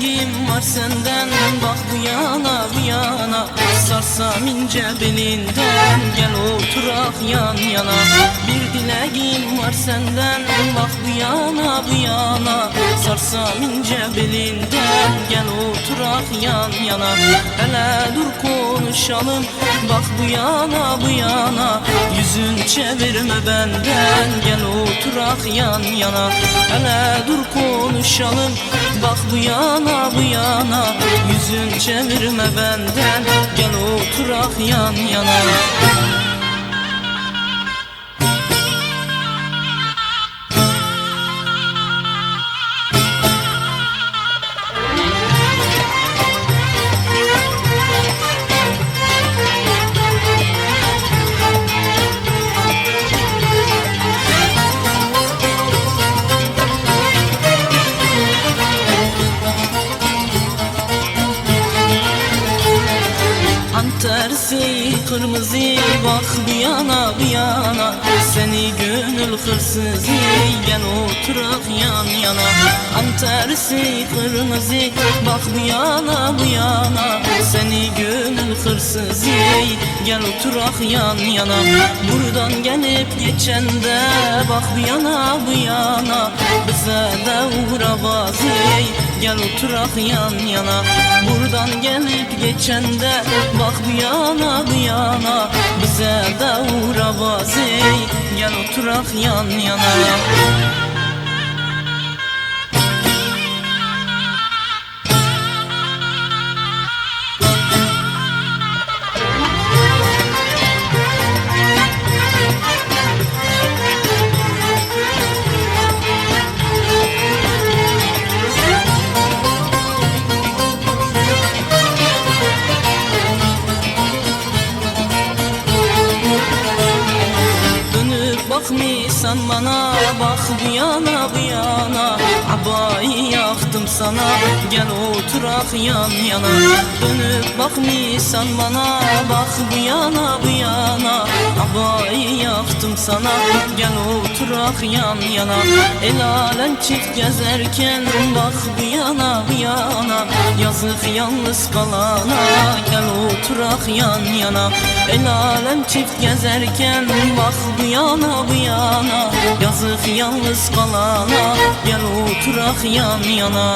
dileğim var senden, bak bu yana bu yana. Sarsam ince belinden, gel oturak yan yana. Bir dileğim var senden, bak bu yana bu yana. Sarsam ince belinden, gel oturak yan yana. Hele dur konuşalım, bak bu yana bu yana. Yüzün çevirme benden, gel oturak yan yana. Hele dur konuşalım, bak bu yana bu yana. Yüzün çevirme benden, gel oturak yan yana. Tersi kırmızı, bak bir yana bir yana. Seni gönül hırsızı, gel oturak yan yana. Tersi kırmızı, bak bir yana bir yana. Seni gönül hırsızı, gel oturak yan yana. Buradan gelip geçende, bak bir yana bir yana. Bize de uğra bazı, gel oturak yan yana. Buradan gelip geçende, bak bu yana bu yana. Bize de uğra bazı, gel oturak yan yana. Bakmıyorsan bana, bak bu yana bu yana. Abayı yaktım sana, gel oturak yan yana. Dönüp bakmıyorsan bana, bak bu yana bu yana. Abayı yaktım sana, gel oturak yan yana. El alem çift gezerken, bak bu yana bu yana. Yazık yalnız kalana, gel oturak yan yana. El alem çift gezerken, bak bu yana bu yana. Yazık yalnız kalana, gel oturak yan yana.